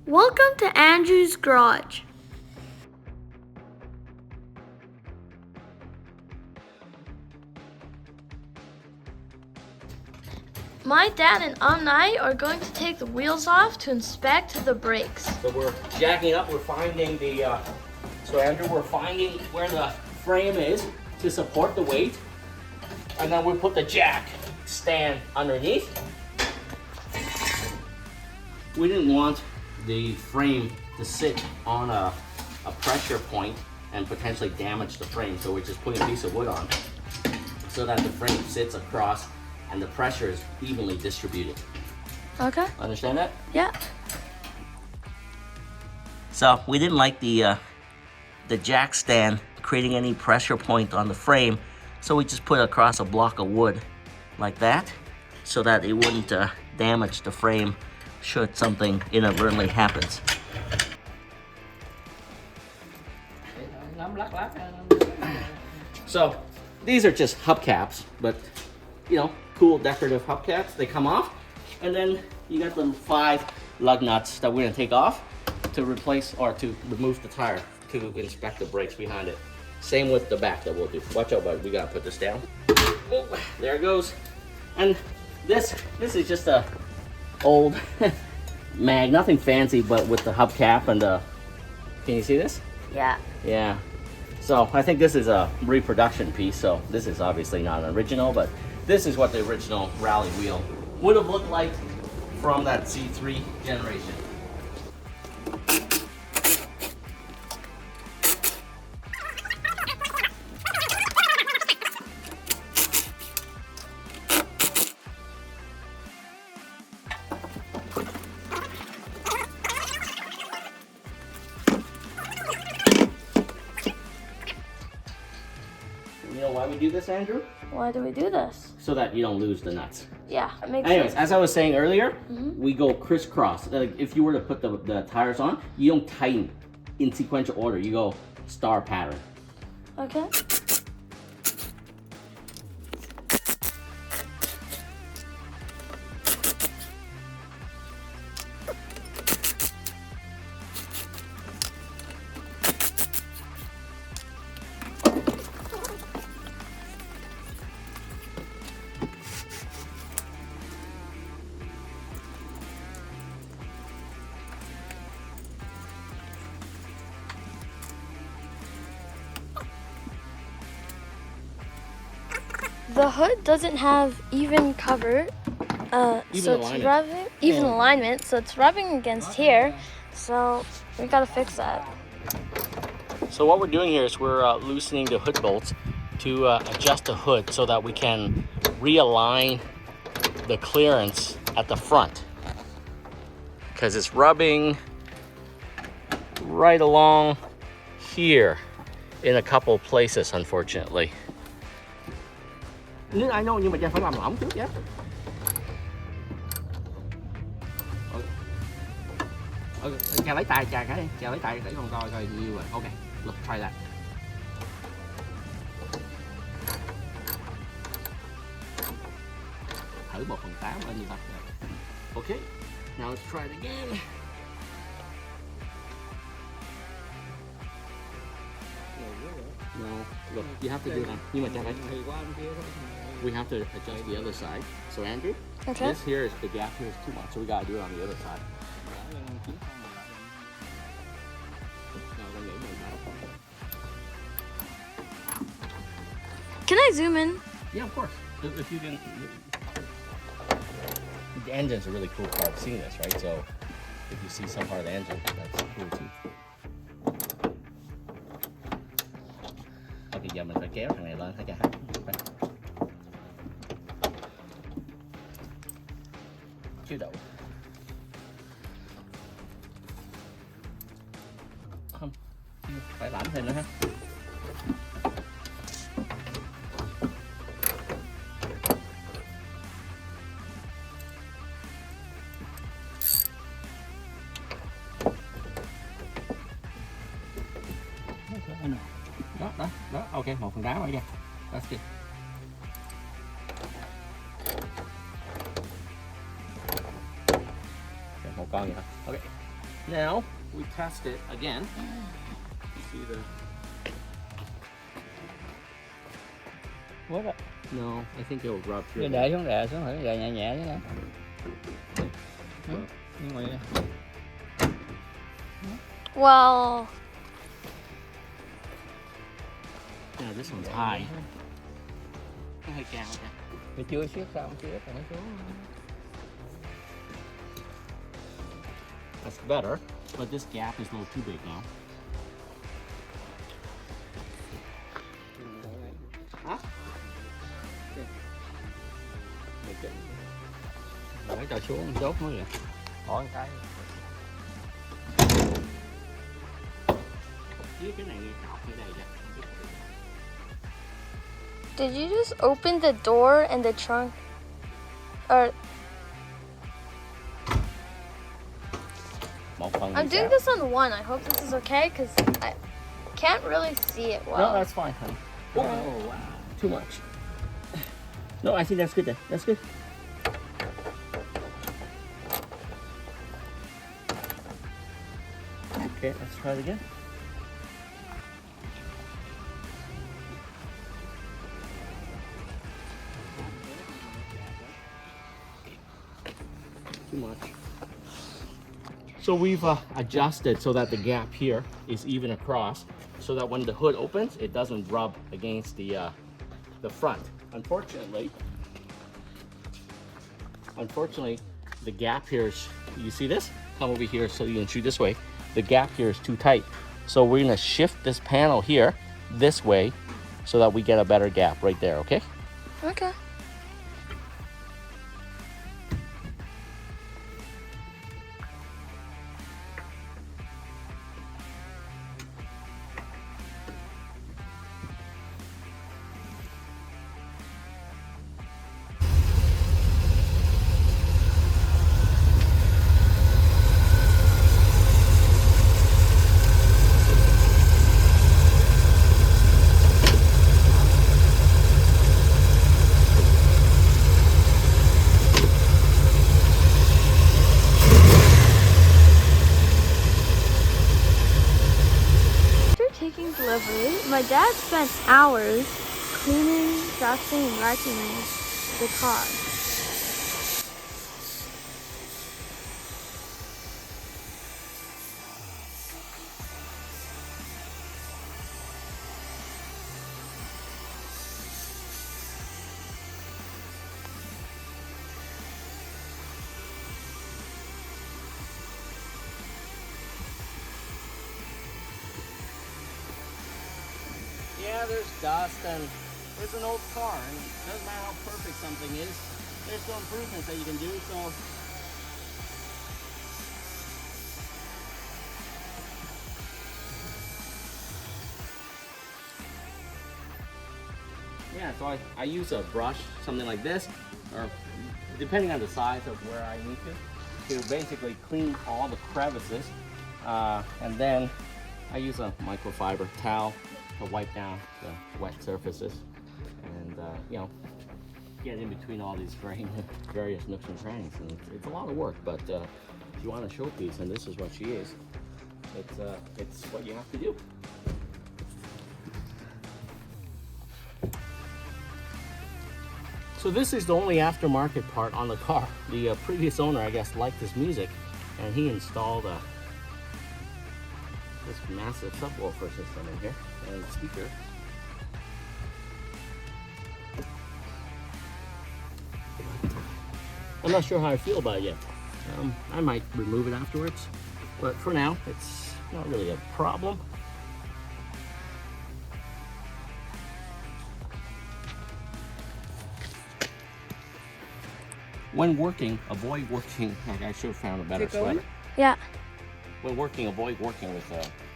Welcome to Andrew's Garage. My dad and I are going to take the wheels off to inspect the brakes. So we're jacking up, we're finding the, so Andrew, we're finding where the frame is to support the weight. And then we put the jack stand underneath. We didn't want the frame to sit on a pressure point and potentially damage the frame. So we're just putting a piece of wood on so that the frame sits across and the pressure is evenly distributed. Okay. Understand that? Yeah. So we didn't like the jack stand creating any pressure point on the frame, so we just put across a block of wood like that so that it wouldn't damage the frame should something inadvertently happens. So these are just hubcaps, but you know, cool decorative hubcaps. They come off, and then you got the 5 lug nuts that we're gonna take off to replace or to remove the tire to inspect the brakes behind it. Same with the back that we'll do. Watch out, bud. We gotta put this down. Oh, there it goes. And this is just a old mag, nothing fancy, but with the hubcap and the. Can you see this? Yeah. Yeah. So I think this is a reproduction piece. So this is obviously not an original, but this is what the original rally wheel would have looked like from that C3 generation. You know why we do this, Andrew? Why do we do this? So that you don't lose the nuts. Yeah, it makes Anyways, sense. as I was saying earlier, we go crisscross. Like if you were to put the tires on, you don't tighten in sequential order. You go star pattern. Okay. The hood doesn't have even cover, so it's alignment. rubbing even alignment, so it's rubbing against here. So we gotta fix that. So what we're doing here is we're loosening the hood bolts to adjust the hood so that we can realign the clearance at the front, because it's rubbing right along here in a couple places, unfortunately. I know, nhưng mà phải làm lỏng trước chứ. Chà lấy tay, chà cái đi, chà lấy tay để con coi coi nhiêu rồi. Ok, let's try that. Thử 1/8 lên như vậy. Okay, now let's try it again. No, look, you have to do that. Nhưng mà chà lấy. We have to adjust the other side. So Andrew, Okay. this here is the gap here is too much, so we gotta do it on the other side. Can I zoom in? Yeah, of course. If you can, the engine's a really cool part of seeing this, right? So if you see some part of the engine, that's cool too. Ok, giờ mình phải kéo thằng này lên hả cha? Chưa đủ. Không, phải làm thêm nữa ha. Đó, ok, 1/8 rồi nha. That's good. Một con vậy thôi. Ok. Now we test it again. See the... Quất á. No, I think it'll rub through. Để xuống thử gài nhẹ nhẹ chứ nè. Nhưng mà Well, Yeah, this one's high. Hơi cao kìa. thì chưa siết sao không siết rồi nó xuống. That's better, but this gap is a little too big now. Huh? Để cho xuống chốt mới vậy. Hỏi cái. Cái này cọc ở đây kìa. did you just open the door and the trunk? Or Một phần I'm thì doing sao? this on one. I hope this is okay because I can't really see it well. No, that's fine, honey. Oh, wow. Too much. No, I think that's good then. That's good. Okay, let's try it again. Too much. So we've adjusted so that the gap here is even across, so that when the hood opens, it doesn't rub against the front. Unfortunately, the gap here is, you see this? Come over here so you can shoot this way. The gap here is too tight. So we're gonna shift this panel here this way so that we get a better gap right there, okay? Okay. Taking delivery, my dad spent hours cleaning, dusting, and vacuuming the car. Yeah, there's dust and it's an old car, and it doesn't matter how perfect something is, there's still improvements that you can do. So yeah, so I use a brush, something like this, or depending on the size of where I need to basically clean all the crevices, and then I use a microfiber towel to wipe down the wet surfaces, and you know, get in between all these various nooks and crannies. And it's a lot of work, but if you want a showpiece, and this is what she is, it's what you have to do. So this is the only aftermarket part on the car. The previous owner, I guess, liked this music, and he installed this massive subwoofer system in here and a speaker. I'm not sure how I feel about it yet. I might remove it afterwards, but for now, it's not really a problem. When working, avoid working. I should have found a better sweater. Yeah. When working, avoid working with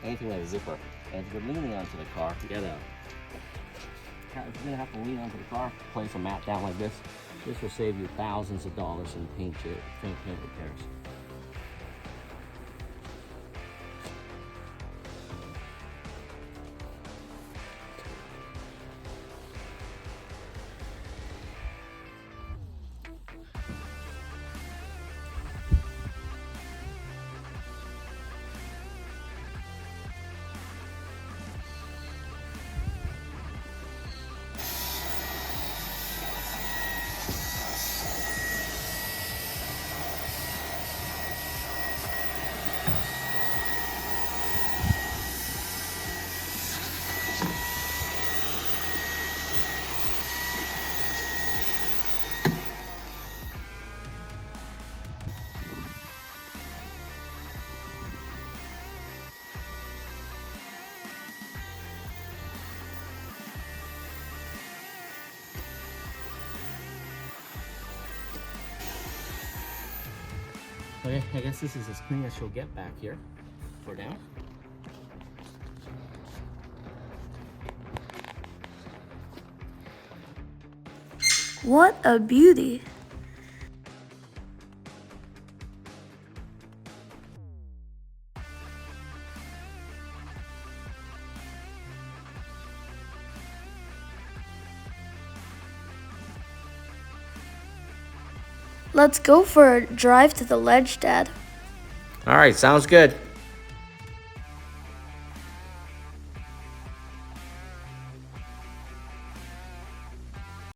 anything like a zipper. And if you're leaning onto the car, if you're gonna have to lean onto the car, place a mat down like this. This will save you thousands of dollars in paint repairs. Okay, I guess this is as clean as she'll get back here for now. What a beauty! Let's go for a drive to the ledge, Dad. All right, sounds good.